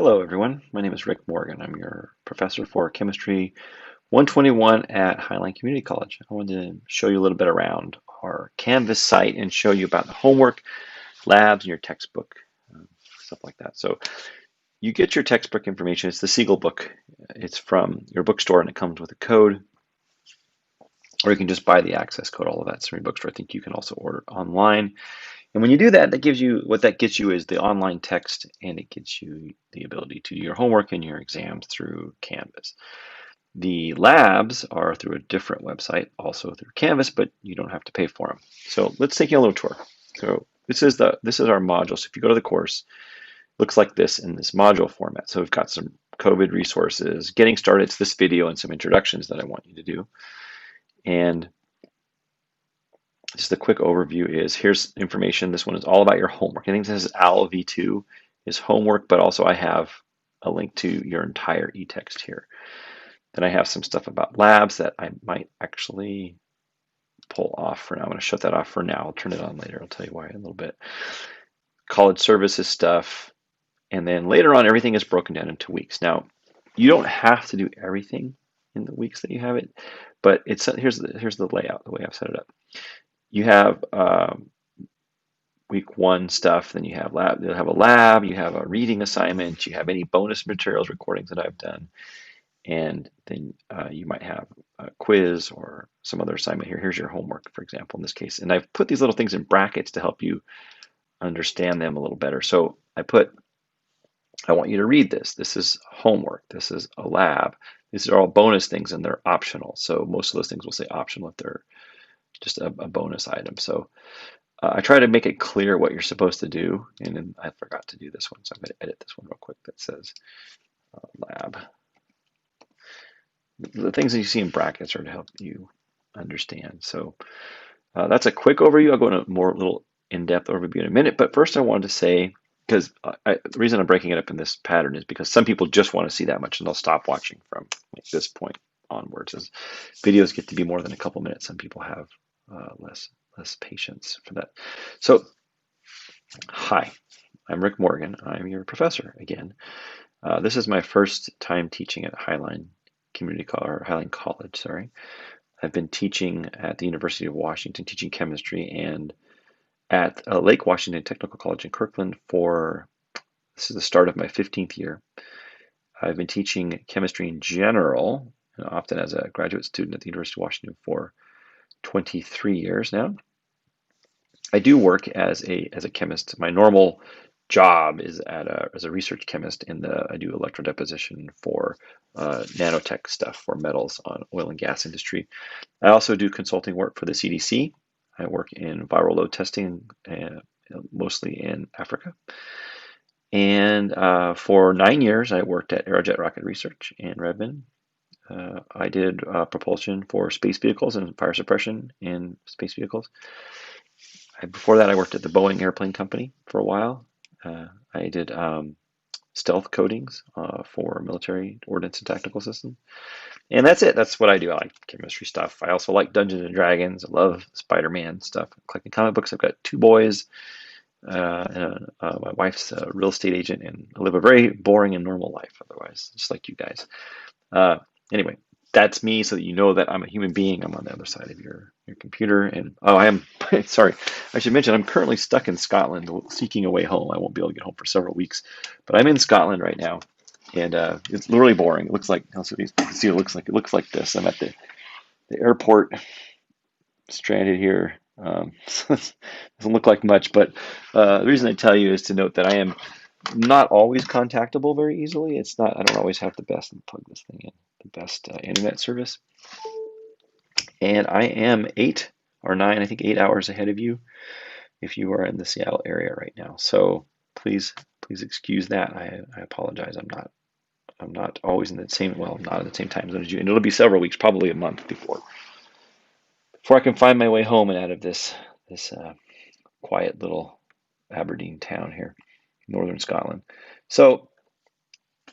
Hello, everyone. My name is Rick Morgan. I'm your professor for Chemistry 121 at Highline Community College. I wanted to show you a little bit around our Canvas site and show you about the homework, labs, and your textbook, stuff like that. So you get your textbook information. It's the Siegel book. It's from your bookstore, and it comes with a code, or you can just buy the access code. All of that's from your bookstore. I think you can also order online. And when you do that, that gives you what that gets you is the online text, and it gets you the ability to do your homework and your exams through Canvas. The labs are through a different website, also through Canvas, but you don't have to pay for them. So let's take a little tour. So this is our module. So if you go to the course, it looks like this in this module format. So we've got some COVID resources, getting started. It's this video and some introductions that I want you to do. And just a quick overview is here's information. This one is all about your homework. I think this is OWL V2 is homework, but also I have a link to your entire e-text here. Then I have some stuff about labs that I might actually pull off for now. I'm going to shut that off for now. I'll turn it on later. I'll tell you why in a little bit. College services stuff. And then later on, everything is broken down into weeks. Now, you don't have to do everything in the weeks that you have it, but here's the layout, the way I've set it up. You have week one stuff, then you have you'll have a lab, you have a reading assignment, you have any bonus materials recordings that I've done, and then you might have a quiz or some other assignment here. Here's your homework, for example, in this case. And I've put these little things in brackets to help you understand them a little better. So I want you to read this. This is homework. This is a lab. These are all bonus things and they're optional. So most of those things will say optional if they're just a bonus item. So I try to make it clear what you're supposed to do. And then I forgot to do this one. So I'm going to edit this one real quick that says lab. The things that you see in brackets are to help you understand. So that's a quick overview. I'll go into a little in-depth overview in a minute. But first I wanted to say, because the reason I'm breaking it up in this pattern is because some people just want to see that much and they'll stop watching from this point onwards. As videos get to be more than a couple minutes, some people have less patience for that. So, hi, I'm Rick Morgan. I'm your professor again. This is my first time teaching at Highline College. Sorry, I've been teaching at the University of Washington, teaching chemistry, and at Lake Washington Technical College in Kirkland this is the start of my 15th year. I've been teaching chemistry in general, often as a graduate student at the University of Washington for 23 years now. I do work as a chemist. My normal job is as a research chemist I do electrodeposition for nanotech stuff for metals on oil and gas industry. I also do consulting work for the CDC. I work in viral load testing, mostly in Africa. And for 9 years, I worked at Aerojet Rocket Research in Redmond. I did propulsion for space vehicles and fire suppression in space vehicles. Before that, I worked at the Boeing Airplane Company for a while. I did stealth coatings for military ordnance and tactical systems. And that's it. That's what I do. I like chemistry stuff. I also like Dungeons and Dragons. I love Spider-Man stuff. I'm collecting comic books. I've got 2 boys. And my wife's a real estate agent, and I live a very boring and normal life otherwise, just like you guys. Anyway, that's me, so that you know that I'm a human being. I'm on the other side of your computer. And I am, sorry, I should mention I'm currently stuck in Scotland seeking a way home. I won't be able to get home for several weeks, but I'm in Scotland right now, and it's literally boring. It looks like, you can see it looks like this. I'm at the airport, stranded here. Doesn't look like much, but the reason I tell you is to note that I am not always contactable very easily. I don't always have the best, let me plug this thing in, the best internet service. And I am 8 or 9, I think 8 hours ahead of you if you are in the Seattle area right now. So please excuse that. I apologize. I'm not always in the same, well, not in the same time zone as you. And it'll be several weeks, probably a month before I can find my way home and out of this quiet little Aberdeen town here, northern Scotland. So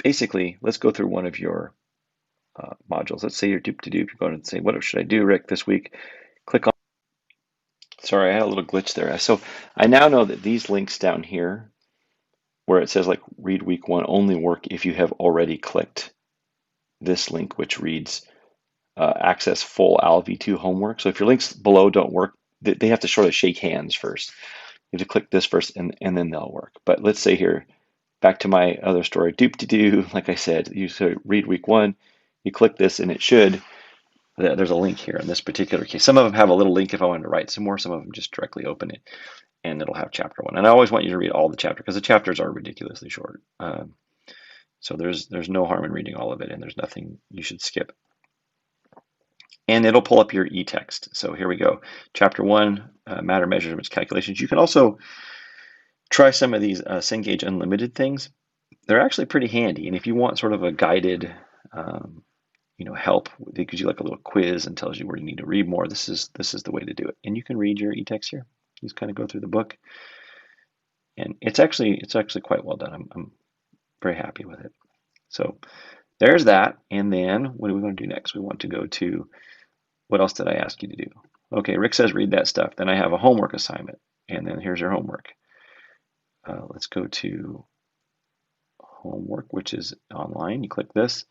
basically, let's go through one of your modules. Let's say you're dupe to dupe. You're going to say, what should I do, Rick, this week? Click on, sorry, I had a little glitch there. So I now know that these links down here where it says like read week 1 only work if you have already clicked this link, which reads access full ALV2 homework. So if your links below don't work, they have to sort of shake hands first. You have to click this first and then they'll work. But let's say here, back to my other story, doop-de-doo, like I said, you say read week 1, you click this and it should, there's a link here in this particular case. Some of them have a little link if I wanted to write some more, some of them just directly open it and it'll have chapter 1. And I always want you to read all the chapter because the chapters are ridiculously short. So there's no harm in reading all of it and there's nothing you should skip. And it'll pull up your e-text. So here we go. Chapter 1, matter measurements calculations. You can also try some of these Cengage Unlimited things. They're actually pretty handy. And if you want sort of a guided help, it gives you like a little quiz and tells you where you need to read more. This is the way to do it. And you can read your e-text here. You just kind of go through the book. And it's actually quite well done. I'm very happy with it. So there's that. And then what do we want to do next? We want to go to, what else did I ask you to do? Okay, Rick says read that stuff. Then I have a homework assignment. And then here's your homework. Let's go to homework, which is online. You click this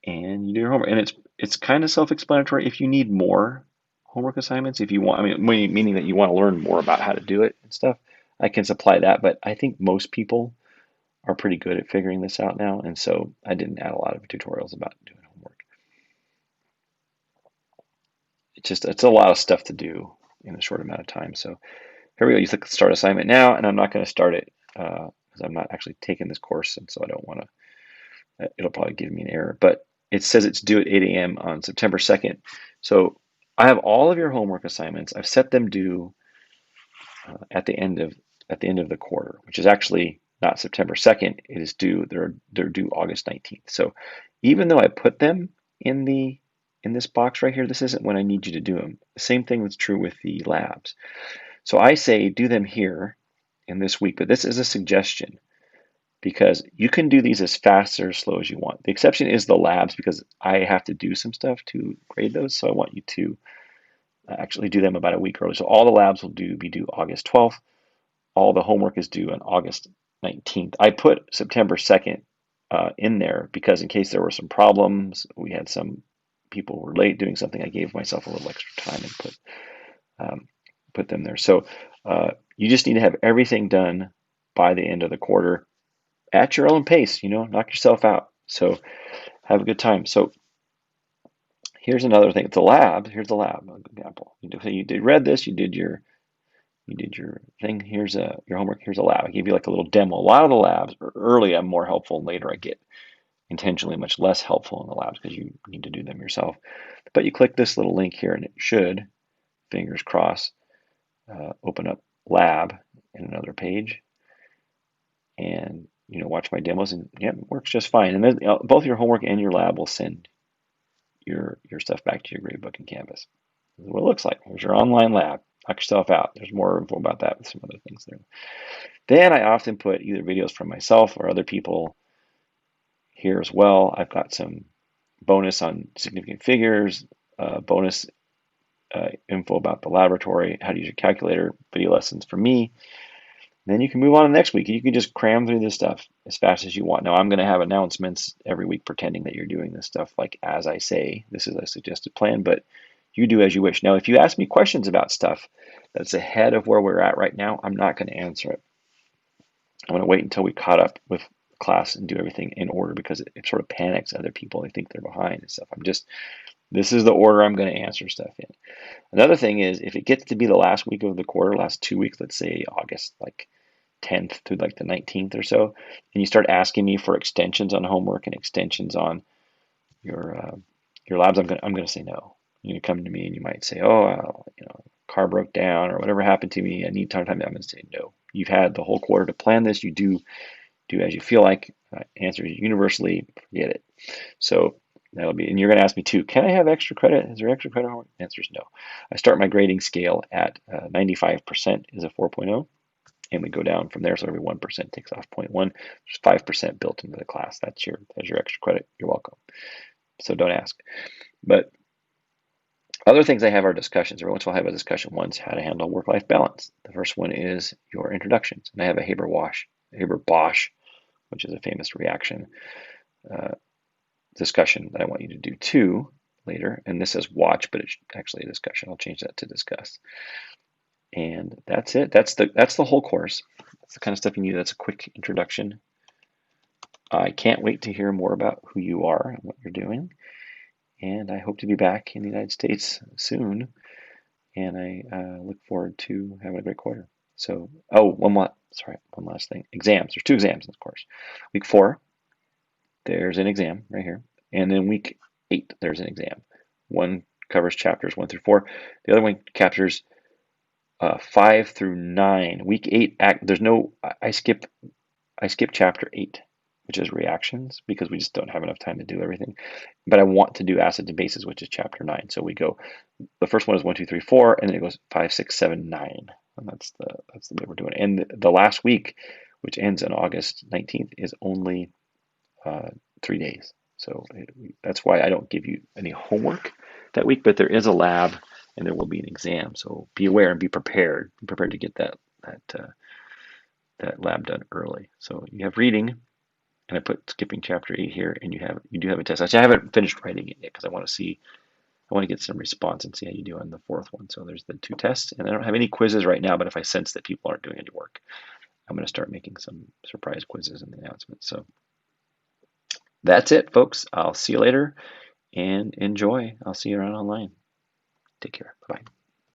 and you do your homework. And it's kind of self-explanatory. If you need more homework assignments, if you want, meaning that you want to learn more about how to do it and stuff, I can supply that. But I think most people are pretty good at figuring this out now. And so I didn't add a lot of tutorials about doing homework. It's a lot of stuff to do in a short amount of time. So here we go. You click start assignment now, and I'm not going to start it because I'm not actually taking this course, and so I don't want to. It'll probably give me an error, but it says it's due at 8 a.m. on September 2nd. So I have all of your homework assignments. I've set them due at the end of the quarter, which is actually not September 2nd. It is due. They're due August 19th. So even though I put them in this box right here, this isn't when I need you to do them. The same thing is true with the labs. So I say do them here in this week, but this is a suggestion because you can do these as fast or as slow as you want. The exception is the labs because I have to do some stuff to grade those, so I want you to actually do them about a week early. So all the labs will be due August 12th. All the homework is due on August 19th. I put September 2nd in there because in case there were some problems, we had some people were late doing something, I gave myself a little extra time and put them there. So you just need to have everything done by the end of the quarter at your own pace, knock yourself out. So have a good time. So here's another thing. Here's the lab example. You read this, you did your thing. Here's your homework. Here's a lab. I gave you like a little demo. A lot of the labs early I'm more helpful, and later I get intentionally much less helpful in the labs because you need to do them yourself. But you click this little link here and it should, fingers crossed, open up lab in another page and watch my demos, and yeah, it works just fine. And then both your homework and your lab will send your stuff back to your gradebook in Canvas. This is what it looks like. Here's your online lab. Knock yourself out. There's more info about that with some other things there. Then I often put either videos from myself or other people here as well. I've got some bonus on significant figures, bonus info about the laboratory, how to use your calculator, video lessons from me. Then you can move on to next week. You can just cram through this stuff as fast as you want. Now, I'm going to have announcements every week pretending that you're doing this stuff like as I say. This is a suggested plan, but you do as you wish. Now, if you ask me questions about stuff that's ahead of where we're at right now, I'm not going to answer it. I'm going to wait until we caught up with class and do everything in order because it sort of panics other people. They think they're behind and stuff. This is the order I'm going to answer stuff in. Another thing is if it gets to be the last week of the quarter, last 2 weeks, let's say August, 10th through the 19th or so, and you start asking me for extensions on homework and extensions on your labs, I'm going to say no. You come to me and you might say, car broke down or whatever happened to me. I need time. I'm going to say no. You've had the whole quarter to plan this. You do as you feel like. Answer universally, forget it. So that'll be, and you're going to ask me too, can I have extra credit? Is there extra credit homework? The answer is no. I start my grading scale at 95% is a 4.0. And we go down from there. So every 1% takes off 0.1. There's 5% built into the class. That's your extra credit. You're welcome. So don't ask. But other things I have are discussions. Every once in a while I have a discussion. One's how to handle work-life balance. The first one is your introductions. And I have a Haber-Wash Haber-Bosch, which is a famous reaction uh, discussion that I want you to do too later. And this says watch, but it's actually a discussion. I'll change that to discuss. And that's it. That's the whole course. That's the kind of stuff you need. That's a quick introduction. I can't wait to hear more about who you are and what you're doing. And I hope to be back in the United States soon. And I look forward to having a great quarter. So, one last thing. Exams. There's 2 exams in this course. Week 4, there's an exam right here. And then week 8, there's an exam. One covers chapters 1 through 4. The other one captures 5 through 9. Week 8, there's no, I skip chapter 8, which is reactions, because we just don't have enough time to do everything. But I want to do acids and bases, which is chapter 9. So we go, the first one is 1, 2, 3, 4, and then it goes 5, 6, 7, 9. And that's the way we're doing it. And the last week, which ends on August 19th, is only 3 days. So that's why I don't give you any homework that week, but there is a lab and there will be an exam. So be aware and be prepared. Be prepared to get that lab done early. So you have reading, and I put skipping chapter 8 here, and you do have a test. Actually, I haven't finished writing it yet because I want to get some response and see how you do on the 4th one. So there's the 2 tests, and I don't have any quizzes right now, but if I sense that people aren't doing any work, I'm going to start making some surprise quizzes in the announcement. So that's it, folks. I'll see you later and enjoy. I'll see you around online. Take care. Bye-bye.